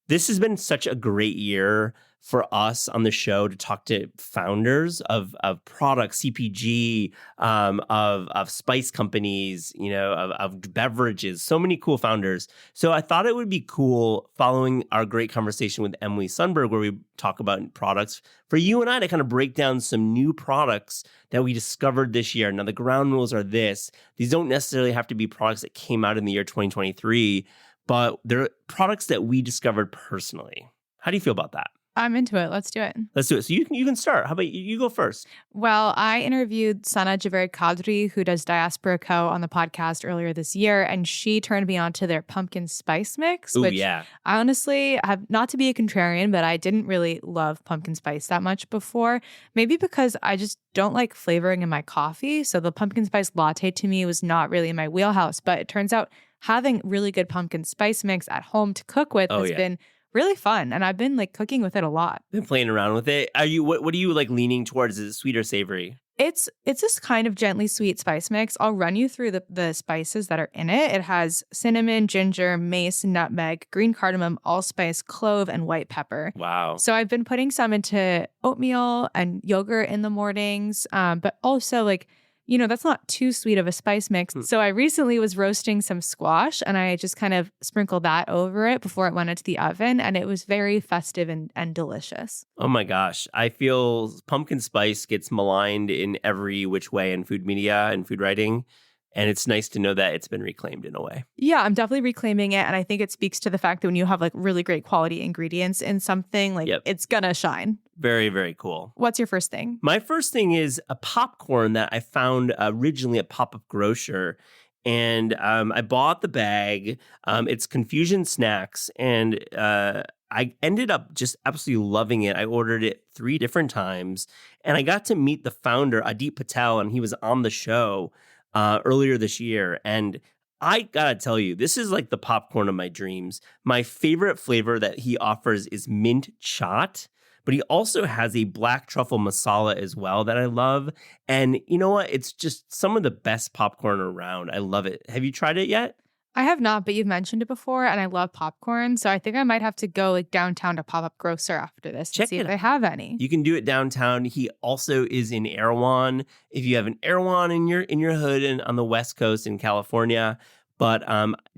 This has been such a great year for us on the show to talk to founders of products, CPG, of spice companies, of beverages, so many cool founders. So I thought it would be cool following our great conversation with Emily Sundberg, where we talk about products, for you and I to kind of break down some new products that we discovered this year. Now, the ground rules are this. These don't necessarily have to be products that came out in the year 2023, but they're products that we discovered personally. How do you feel about that? I'm into it. Let's do it. Let's do it. So you can start. How about you go first? Well, I interviewed Sana Javed Kadri, who does Diaspora Co. on the podcast earlier this year, and she turned me on to their pumpkin spice mix, Ooh, which yeah. I honestly have, not to be a contrarian, but I didn't really love pumpkin spice that much before. Maybe because I just don't like flavoring in my coffee. So the pumpkin spice latte to me was not really in my wheelhouse. But it turns out having really good pumpkin spice mix at home to cook with has been really fun. And I've been like cooking with it a lot. Been playing around with it. Are you what are you like leaning towards? Is it sweet or savory? It's this kind of gently sweet spice mix. I'll run you through the spices that are in it. It has cinnamon, ginger, mace, nutmeg, green cardamom, allspice, clove, and white pepper. Wow. So I've been putting some into oatmeal and yogurt in the mornings, but also like, that's not too sweet of a spice mix. So I recently was roasting some squash and I just kind of sprinkled that over it before it went into the oven. And it was very festive and delicious. Oh my gosh. I feel pumpkin spice gets maligned in every which way in food media and food writing. And it's nice to know that it's been reclaimed in a way. Yeah, I'm definitely reclaiming it. And I think it speaks to the fact that when you have like really great quality ingredients in something, like it's gonna shine. Very, very cool. What's your first thing? My first thing is a popcorn that I found originally at Pop-Up Grocer. And I bought the bag. It's Confusion Snacks. And I ended up just absolutely loving it. I ordered it 3 different times. And I got to meet the founder, Adit Patel, and he was on the show earlier this year. And I gotta tell you, this is like the popcorn of my dreams. My favorite flavor that he offers is mint chaat, but he also has a black truffle masala as well that I love. And you know what? It's just some of the best popcorn around. I love it. Have you tried it yet? I have not, but you've mentioned it before, and I love popcorn, so I think I might have to go like downtown to Pop-Up Grocer after this to see if they have any. You can do it downtown. He also is in Erewhon. If you have an Erewhon in your hood and on the West Coast in California, but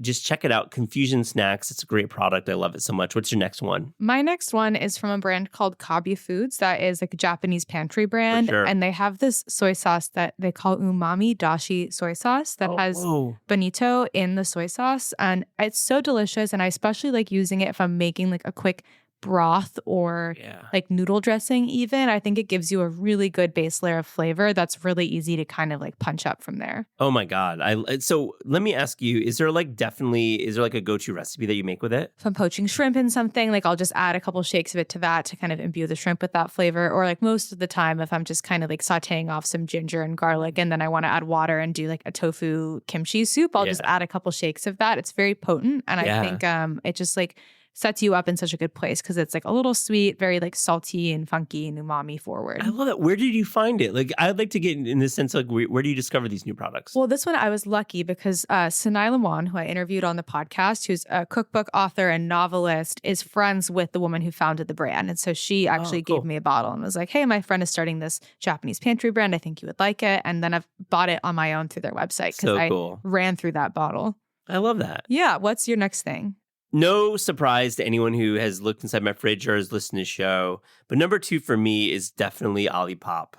just check it out. Confusion Snacks. It's a great product. I love it so much. What's your next one? My next one is from a brand called Kabi Foods that is like a Japanese pantry brand. For sure. And they have this soy sauce that they call umami dashi soy sauce that has bonito in the soy sauce. And it's so delicious. And I especially like using it if I'm making like a quick broth or like noodle dressing even. I think it gives you a really good base layer of flavor that's really easy to kind of like punch up from there. Oh my God. So let me ask you, is there like a go-to recipe that you make with it? If I'm poaching shrimp in something, like I'll just add a couple shakes of it to that to kind of imbue the shrimp with that flavor. Or like most of the time, if I'm just kind of like sauteing off some ginger and garlic and then I want to add water and do like a tofu kimchi soup, I'll just add a couple shakes of that. It's very potent. And I think it just like sets you up in such a good place because it's like a little sweet, very like salty and funky and umami forward. I love that. Where did you find it? Like, I'd like to get in the sense of like, where do you discover these new products? Well, this one I was lucky because Sanai Lamwan, who I interviewed on the podcast, who's a cookbook author and novelist, is friends with the woman who founded the brand. And so she actually gave me a bottle and was like, hey, my friend is starting this Japanese pantry brand. I think you would like it. And then I've bought it on my own through their website because I ran through that bottle. I love that. Yeah. What's your next thing? No surprise to anyone who has looked inside my fridge or has listened to the show. But number 2 for me is definitely Olipop.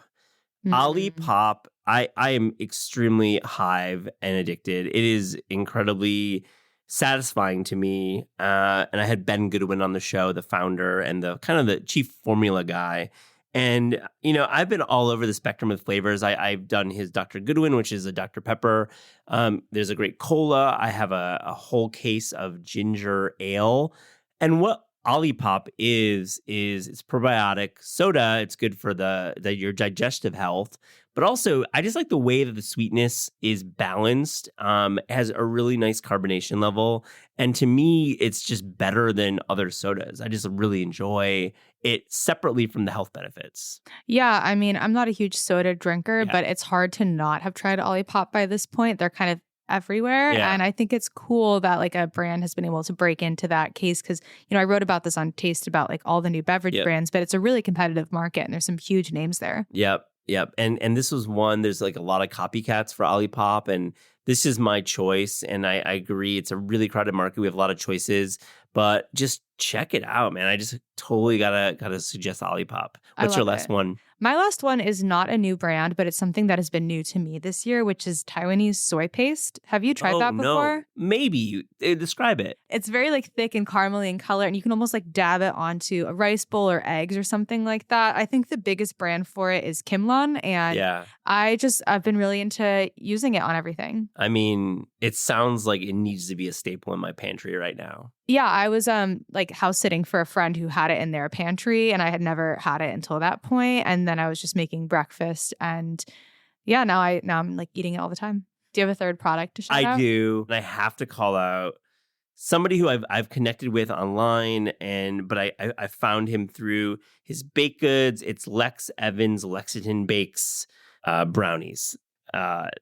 Olipop, I am extremely hive and addicted. It is incredibly satisfying to me. And I had Ben Goodwin on the show, the founder and the kind of the chief formula guy. And, I've been all over the spectrum of flavors. I've done his Dr. Goodwin, which is a Dr. Pepper. There's a great cola. I have a whole case of ginger ale. And what Olipop is it's probiotic soda. It's good for your digestive health. But also, I just like the way that the sweetness is balanced. It has a really nice carbonation level. And to me, it's just better than other sodas. I just really enjoy it separately from the health benefits. Yeah, I mean, I'm not a huge soda drinker, but it's hard to not have tried Olipop by this point. They're kind of everywhere. Yeah. And I think it's cool that like a brand has been able to break into that case because, I wrote about this on Taste about like all the new beverage brands, but it's a really competitive market and there's some huge names there. Yep. And this was one, there's like a lot of copycats for Olipop, and this is my choice. And I agree. It's a really crowded market. We have a lot of choices, but just check it out, man. I just totally gotta suggest Olipop. What's your last one? My last one is not a new brand, but it's something that has been new to me this year, which is Taiwanese soy paste. Have you tried that before? No. Maybe. Describe it. It's very like thick and caramely in color, and you can almost like dab it onto a rice bowl or eggs or something like that. I think the biggest brand for it is Kimlon, and I've been really into using it on everything. I mean, it sounds like it needs to be a staple in my pantry right now. Yeah, I was like house sitting for a friend who had it in their pantry, and I had never had it until that point. And then I was just making breakfast, and now I'm like eating it all the time. Do you have a third product to shout out? I do. And I have to call out somebody who I've connected with online, but I found him through his baked goods. It's Lex Evans Lexington Bakes brownies.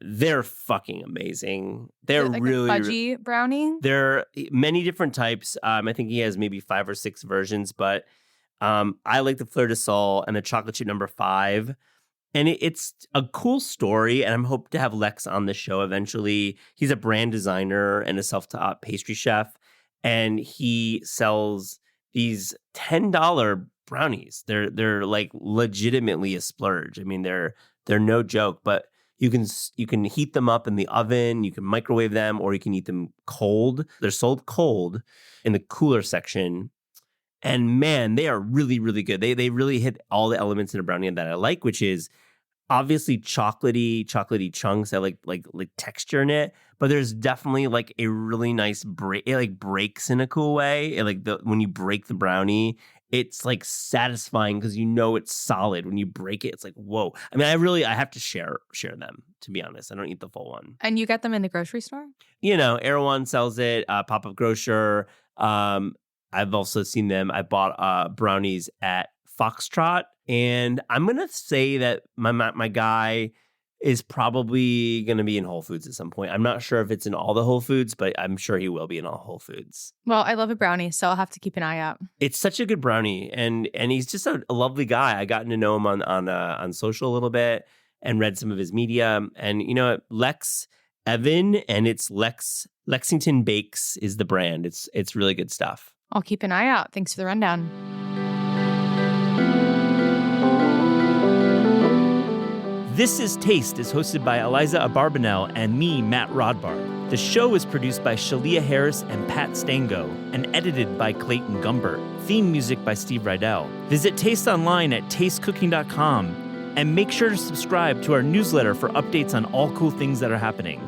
They're fucking amazing. They're like really a fudgy brownie. There are many different types. I think he has maybe 5 or 6 versions, but I like the Fleur de Sol and the chocolate chip number 5. And it's a cool story, and I'm hoping to have Lex on the show eventually. He's a brand designer and a self-taught pastry chef, and he sells these $10 brownies. They're like legitimately a splurge. I mean, they're no joke, but you can heat them up in the oven, you can microwave them, or you can eat them cold. They're sold cold in the cooler section. And man, they are really, really good. They really hit all the elements in a brownie that I like, which is obviously chocolatey chunks. I like texture in it, but there's definitely like a really nice break. It like breaks in a cool way. When you break the brownie, it's like satisfying because it's solid. When you break it, it's like, whoa. I mean, I have to share them, to be honest. I don't eat the full one. And you get them in the grocery store? Erewhon sells it, Pop-Up Grocer. I've also seen them. I bought brownies at Foxtrot, and I'm going to say that my guy is probably going to be in Whole Foods at some point. I'm not sure if it's in all the Whole Foods, but I'm sure he will be in all Whole Foods. Well, I love a brownie, so I'll have to keep an eye out. It's such a good brownie, and he's just a lovely guy. I gotten to know him on social a little bit and read some of his media. And Lex Evan, and it's Lexington Bakes is the brand. It's really good stuff. I'll keep an eye out. Thanks for the rundown. This is Taste is hosted by Eliza Abarbanel and me, Matt Rodbard. The show is produced by Shalia Harris and Pat Stango and edited by Clayton Gumbert. Theme music by Steve Rydell. Visit Taste online at tastecooking.com and make sure to subscribe to our newsletter for updates on all cool things that are happening.